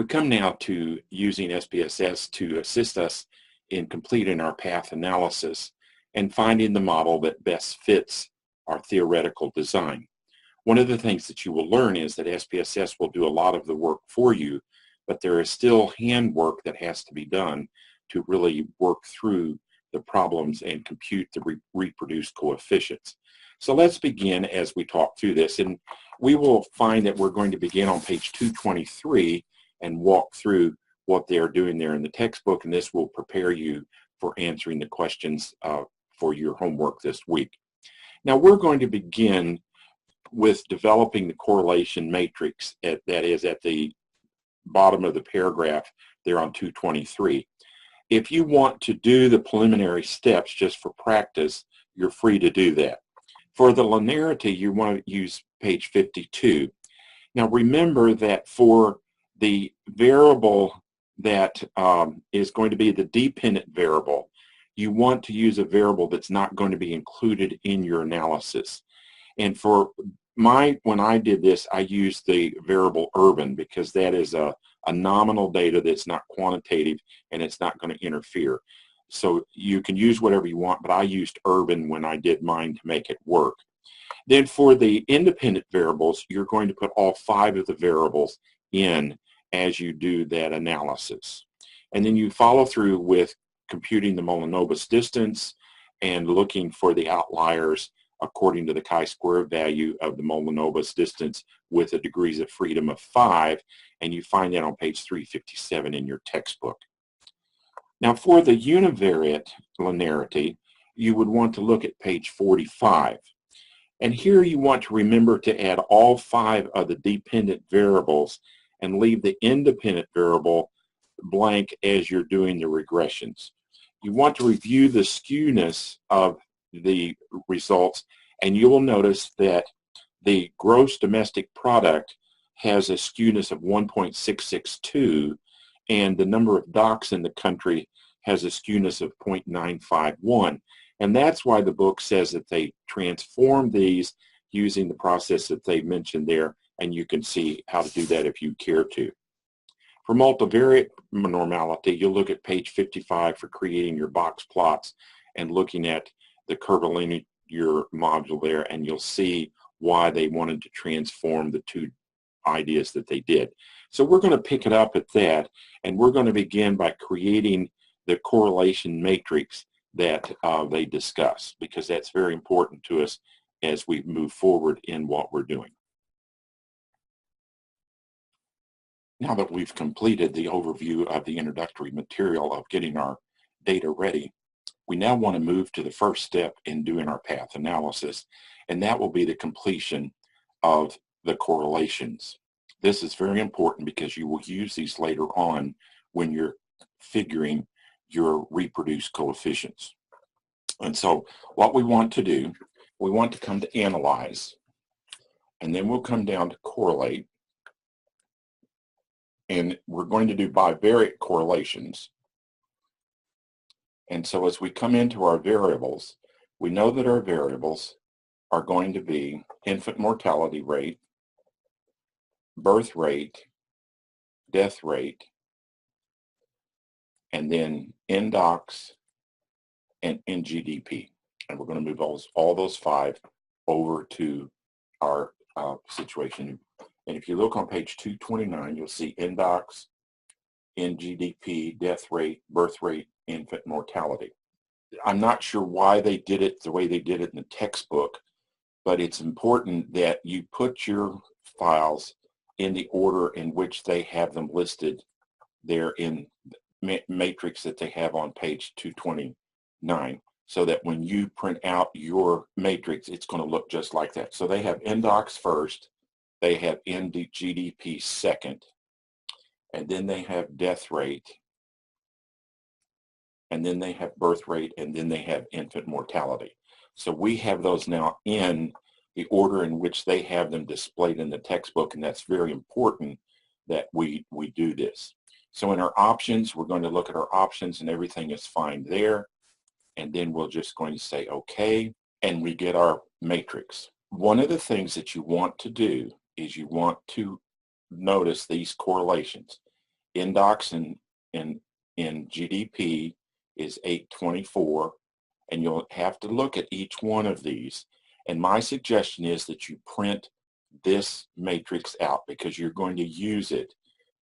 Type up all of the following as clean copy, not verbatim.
We come now to using SPSS to assist us in completing our path analysis and finding the model that best fits our theoretical design. One of the things that you will learn is that SPSS will do a lot of the work for you, but there is still handwork that has to be done to really work through the problems and compute the reproduced coefficients. So let's begin as we talk through this, and we will find that we're going to begin on page 223 and walk through what they're doing there in the textbook, and this will prepare you for answering the questions for your homework this week. Now we're going to begin with developing the correlation matrix that is at the bottom of the paragraph there on 223. If you want to do the preliminary steps just for practice, you're free to do that. For the linearity, you want to use page 52. Now remember that for the variable that is going to be the dependent variable, you want to use a variable that's not going to be included in your analysis. And for when I did this, I used the variable urban because that is a nominal data that's not quantitative and it's not going to interfere. So you can use whatever you want, but I used urban when I did mine to make it work. Then for the independent variables, you're going to put all 5 of the variables in as you do that analysis. And then you follow through with computing the Molinobus distance and looking for the outliers according to the chi-square value of the Molinobus distance with a degrees of freedom of 5, and you find that on page 357 in your textbook. Now for the univariate linearity, you would want to look at page 45. And here you want to remember to add all 5 of the dependent variables and leave the independent variable blank as you're doing the regressions. You want to review the skewness of the results, and you will notice that the gross domestic product has a skewness of 1.662, and the number of docks in the country has a skewness of 0.951. And that's why the book says that they transform these using the process that they mentioned there, and you can see how to do that if you care to. For multivariate normality, you'll look at page 55 for creating your box plots and looking at the curvilinear module there, and you'll see why they wanted to transform the 2 ideas that they did. So we're going to pick it up at that, and we're going to begin by creating the correlation matrix that they discuss, because that's very important to us as we move forward in what we're doing. Now that we've completed the overview of the introductory material of getting our data ready, we now want to move to the first step in doing our path analysis, and that will be the completion of the correlations. This is very important because you will use these later on when you're figuring your reproduced coefficients. And so what we want to do, we want to come to analyze, and then we'll come down to correlate, and we're going to do bivariate correlations. And so as we come into our variables, we know that our variables are going to be infant mortality rate, birth rate, death rate, and then NDOX and NGDP. And we're going to move all those 5 over to our situation. And if you look on page 229, you'll see NDOX, NGDP, death rate, birth rate, infant mortality. I'm not sure why they did it the way they did it in the textbook, but it's important that you put your files in the order in which they have them listed there in the matrix that they have on page 229, so that when you print out your matrix, it's going to look just like that. So they have NDOX first, they have NGDP second, and then they have death rate, and then they have birth rate, and then they have infant mortality. So we have those now in the order in which they have them displayed in the textbook, and that's very important that we do this. So in our options, we're going to look at our options, and everything is fine there, and then we're just going to say okay, and we get our matrix. One of the things that you want to do is you want to notice these correlations. indox in GDP is 824, and you'll have to look at each one of these. And my suggestion is that you print this matrix out because you're going to use it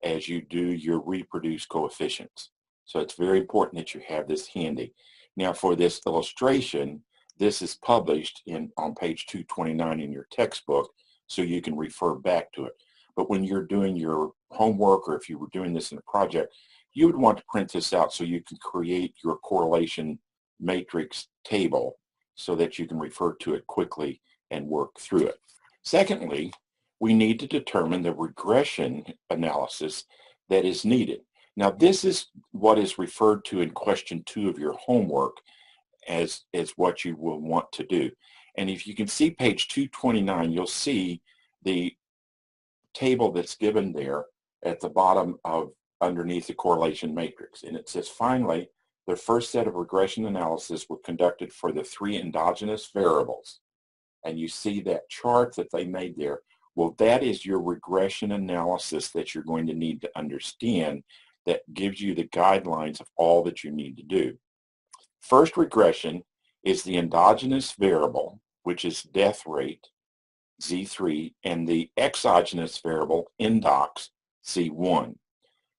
as you do your reproduce coefficients. So it's very important that you have this handy. Now for this illustration, this is published on page 229 in your textbook, so you can refer back to it. But when you're doing your homework, or if you were doing this in a project, you would want to print this out so you can create your correlation matrix table so that you can refer to it quickly and work through it. Secondly, we need to determine the regression analysis that is needed. Now this is what is referred to in question 2 of your homework as what you will want to do. And if you can see page 229, you'll see the table that's given there at the bottom of underneath the correlation matrix. And it says, finally, the first set of regression analysis were conducted for the 3 endogenous variables. And you see that chart that they made there. Well, that is your regression analysis that you're going to need to understand that gives you the guidelines of all that you need to do. First regression is the endogenous variable, which is death rate, Z3, and the exogenous variable, indox, C1.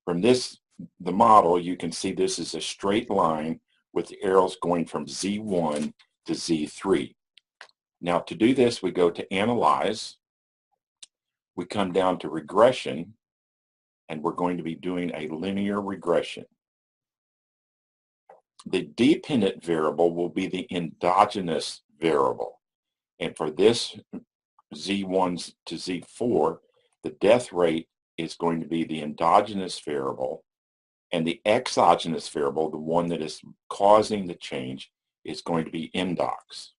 From this, the model, you can see this is a straight line with the arrows going from Z1 to Z3. Now to do this, we go to Analyze, we come down to Regression, and we're going to be doing a linear regression. The dependent variable will be the endogenous variable. And for this Z1 to Z4, the death rate is going to be the endogenous variable, and the exogenous variable, the one that is causing the change, is going to be indox.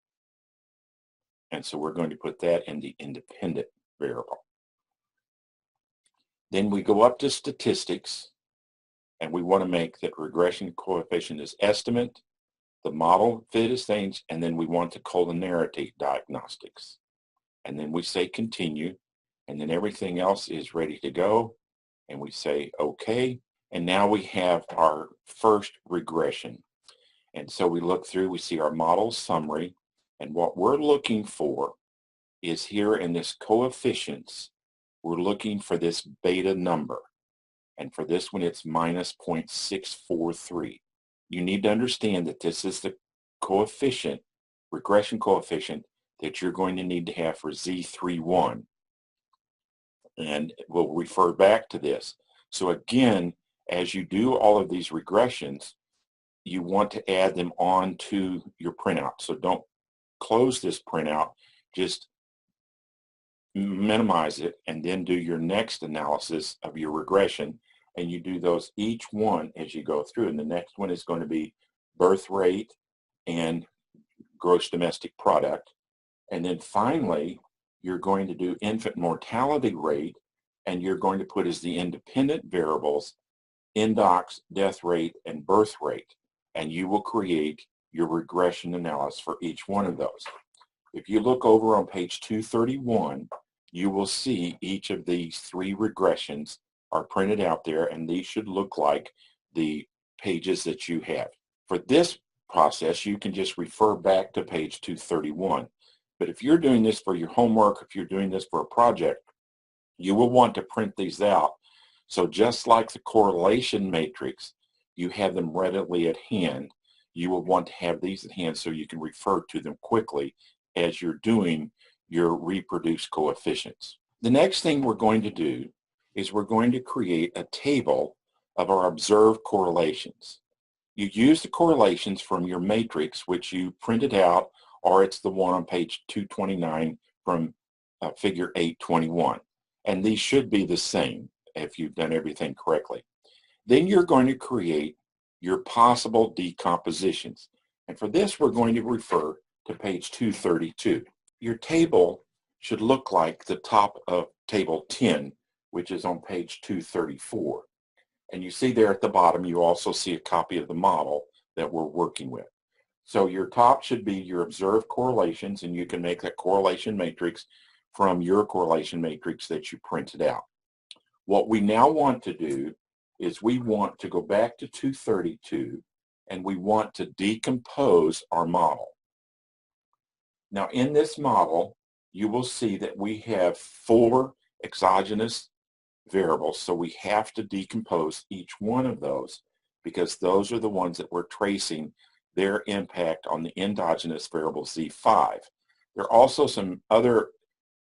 And so we're going to put that in the independent variable. Then we go up to statistics, and we want to make that regression coefficient is estimate, the model fit is things, and then we want the collinearity diagnostics. And then we say continue, and then everything else is ready to go, and we say okay, and now we have our first regression. And so we look through, we see our model summary, and what we're looking for is here in this coefficients, we're looking for this beta number. And for this one, it's minus 0.643. You need to understand that this is the coefficient, regression coefficient, that you're going to need to have for Z31. And we'll refer back to this. So again, as you do all of these regressions, you want to add them on to your printout. So don't close this printout, just minimize it and then do your next analysis of your regression, and you do those each one as you go through. And the next one is going to be birth rate and gross domestic product. And then finally, you're going to do infant mortality rate, and you're going to put as the independent variables indox, death rate, and birth rate. And you will create your regression analysis for each one of those. If you look over on page 231, you will see each of these 3 regressions are printed out there, and these should look like the pages that you have. For this process, you can just refer back to page 231. But if you're doing this for your homework, if you're doing this for a project, you will want to print these out. So just like the correlation matrix, you have them readily at hand. You will want to have these at hand so you can refer to them quickly as you're doing your reproduce coefficients. The next thing we're going to do is we're going to create a table of our observed correlations. You use the correlations from your matrix, which you printed out, or it's the one on page 229 from figure 821. And these should be the same if you've done everything correctly. Then you're going to create your possible decompositions. And for this, we're going to refer to page 232. Your table should look like the top of table 10, which is on page 234. And you see there at the bottom, you also see a copy of the model that we're working with. So your top should be your observed correlations, and you can make that correlation matrix from your correlation matrix that you printed out. What we now want to do is we want to go back to 232 and we want to decompose our model. Now in this model, you will see that we have 4 exogenous variables, so we have to decompose each one of those because those are the ones that we're tracing their impact on the endogenous variable Z5. There are also some other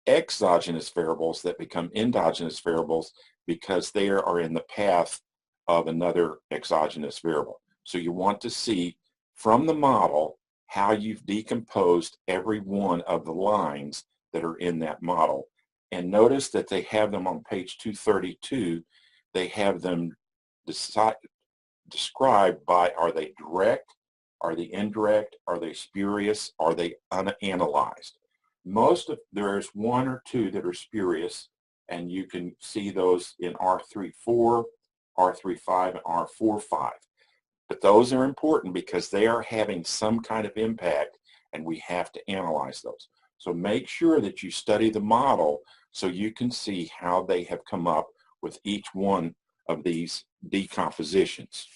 exogenous variables that become endogenous variables because they are in the path of another exogenous variable. So you want to see from the model how you've decomposed every one of the lines that are in that model. And notice that they have them on page 232. They have them described by, are they direct, are they indirect, are they spurious, are they unanalyzed? There's 1 or 2 that are spurious, and you can see those in R34, R35, and R45. But those are important because they are having some kind of impact, and we have to analyze those. So make sure that you study the model so you can see how they have come up with each one of these decompositions.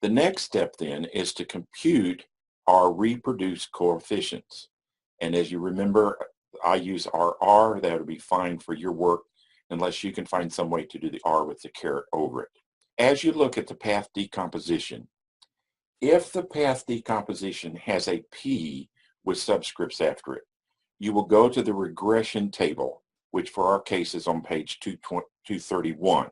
The next step then is to compute our reproduced coefficients. And as you remember, I use RR. That would be fine for your work unless you can find some way to do the R with the caret over it. As you look at the path decomposition, if the path decomposition has a P with subscripts after it, you will go to the regression table, which for our case is on page 231.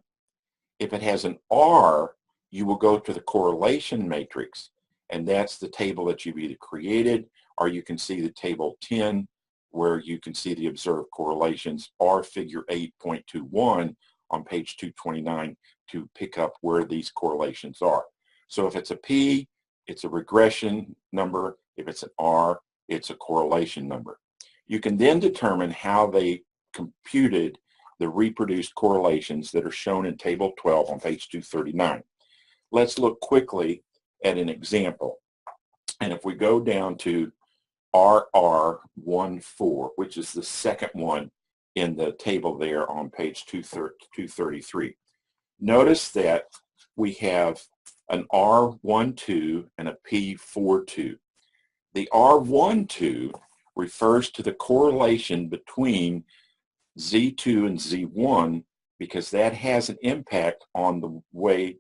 If it has an R, you will go to the correlation matrix, and that's the table that you've either created, or you can see the table 10, where you can see the observed correlations, or figure 8.21 on page 229 to pick up where these correlations are. So if it's a P, it's a regression number. If it's an R, it's a correlation number. You can then determine how they computed the reproduced correlations that are shown in table 12 on page 239. Let's look quickly at an example. And if we go down to RR14, which is the second one in the table there on page 233, notice that we have an R12 and a P42. The R12 refers to the correlation between Z2 and Z1 because that has an impact on the way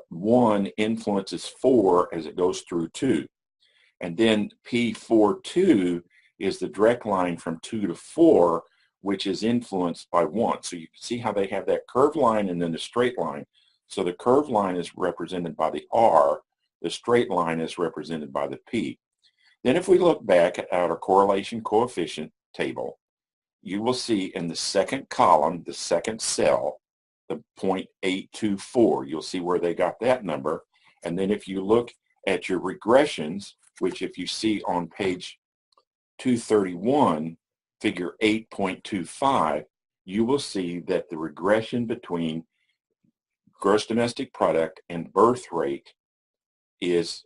1 influences 4 as it goes through 2. And then P42 is the direct line from 2 to 4, which is influenced by 1. So you can see how they have that curved line and then the straight line. So the curved line is represented by the R, the straight line is represented by the P. Then if we look back at our correlation coefficient table, you will see in the second column, the second cell, the 0.824. You'll see where they got that number. And then if you look at your regressions, which if you see on page 231, figure 8.25, you will see that the regression between gross domestic product and birth rate is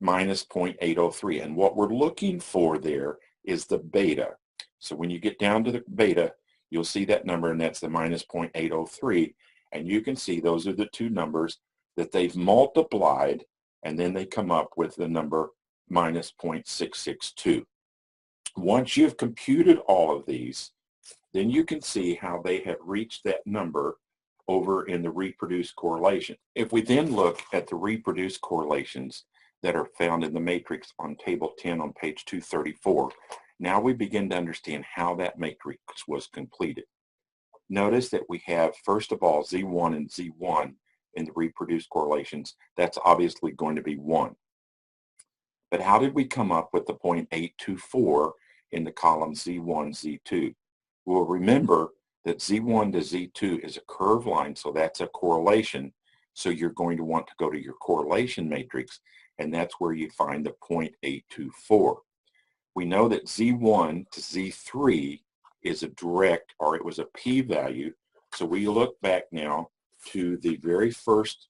minus 0.803. And what we're looking for there is the beta. So when you get down to the beta, you'll see that number, and that's the minus 0.803. And you can see those are the two numbers that they've multiplied, and then they come up with the number minus 0.662. Once you've computed all of these, then you can see how they have reached that number over in the reproduced correlation. If we then look at the reproduced correlations that are found in the matrix on table 10 on page 234, now we begin to understand how that matrix was completed. Notice that we have, first of all, Z1 and Z1 in the reproduced correlations. That's obviously going to be 1. But how did we come up with the 0.824 in the column Z1, Z2? Well, remember that Z1 to Z2 is a curved line, so that's a correlation. So you're going to want to go to your correlation matrix, and that's where you find the 0.824. We know that Z1 to Z3 is a direct, or it was a p-value. So we look back now to the very first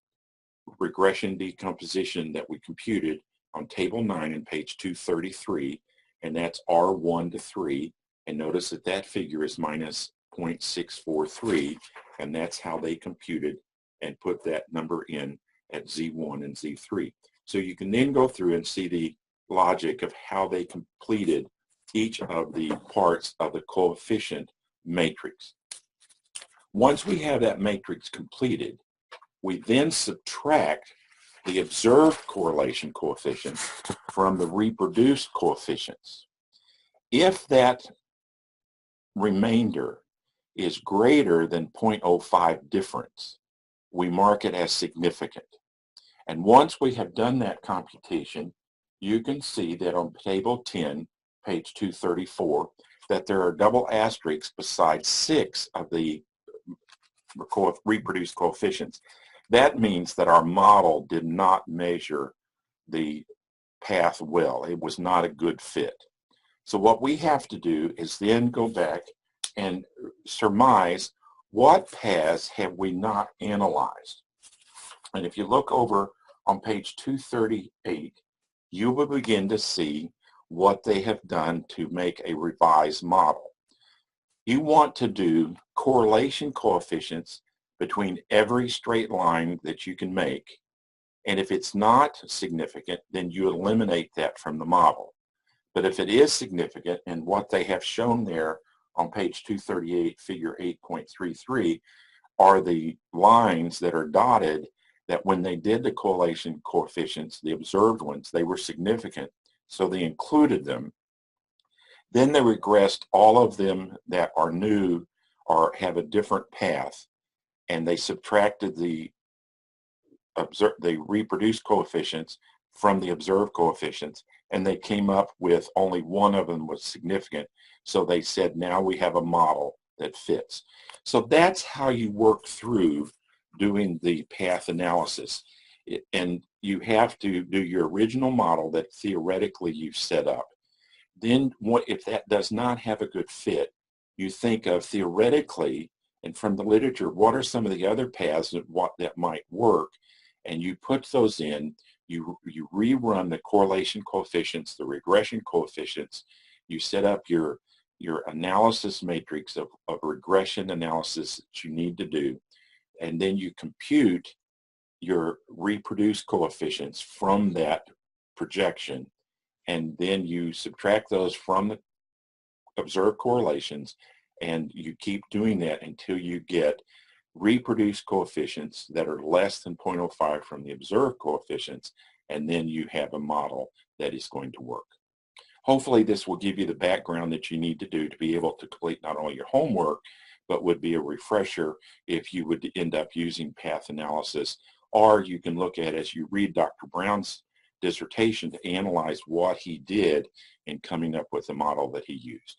regression decomposition that we computed on table 9 in page 233, and that's R1 to 3. And notice that that figure is minus 0.643, and that's how they computed and put that number in at Z1 and Z3. So you can then go through and see the logic of how they completed each of the parts of the coefficient matrix. Once we have that matrix completed, we then subtract the observed correlation coefficient from the reproduced coefficients. If that remainder is greater than 0.05 difference, we mark it as significant. And once we have done that computation, you can see that on table 10, page 234, that there are double asterisks beside 6 of the reproduced coefficients. That means that our model did not measure the path well. It was not a good fit. So what we have to do is then go back and surmise what paths have we not analyzed. And if you look over on page 238, you will begin to see what they have done to make a revised model. You want to do correlation coefficients between every straight line that you can make. And if it's not significant, then you eliminate that from the model. But if it is significant, and what they have shown there on page 238, figure 8.33, are the lines that are dotted that when they did the correlation coefficients, the observed ones, they were significant, so they included them. Then they regressed all of them that are new or have a different path, and they subtracted the reproduced coefficients from the observed coefficients, and they came up with only one of them was significant. So they said, now we have a model that fits. So that's how you work through doing the path analysis. And you have to do your original model that theoretically you've set up. Then if that does not have a good fit, you think of theoretically, and from the literature, what are some of the other paths that might work, and you put those in. You rerun the correlation coefficients, the regression coefficients. You set up your analysis matrix of regression analysis that you need to do, and then you compute your reproduced coefficients from that projection, and then you subtract those from the observed correlations, and you keep doing that until you get reproduced coefficients that are less than 0.05 from the observed coefficients, and then you have a model that is going to work. Hopefully this will give you the background that you need to do to be able to complete not only your homework, but would be a refresher if you would end up using path analysis, or you can look at as you read Dr. Brown's dissertation to analyze what he did in coming up with the model that he used.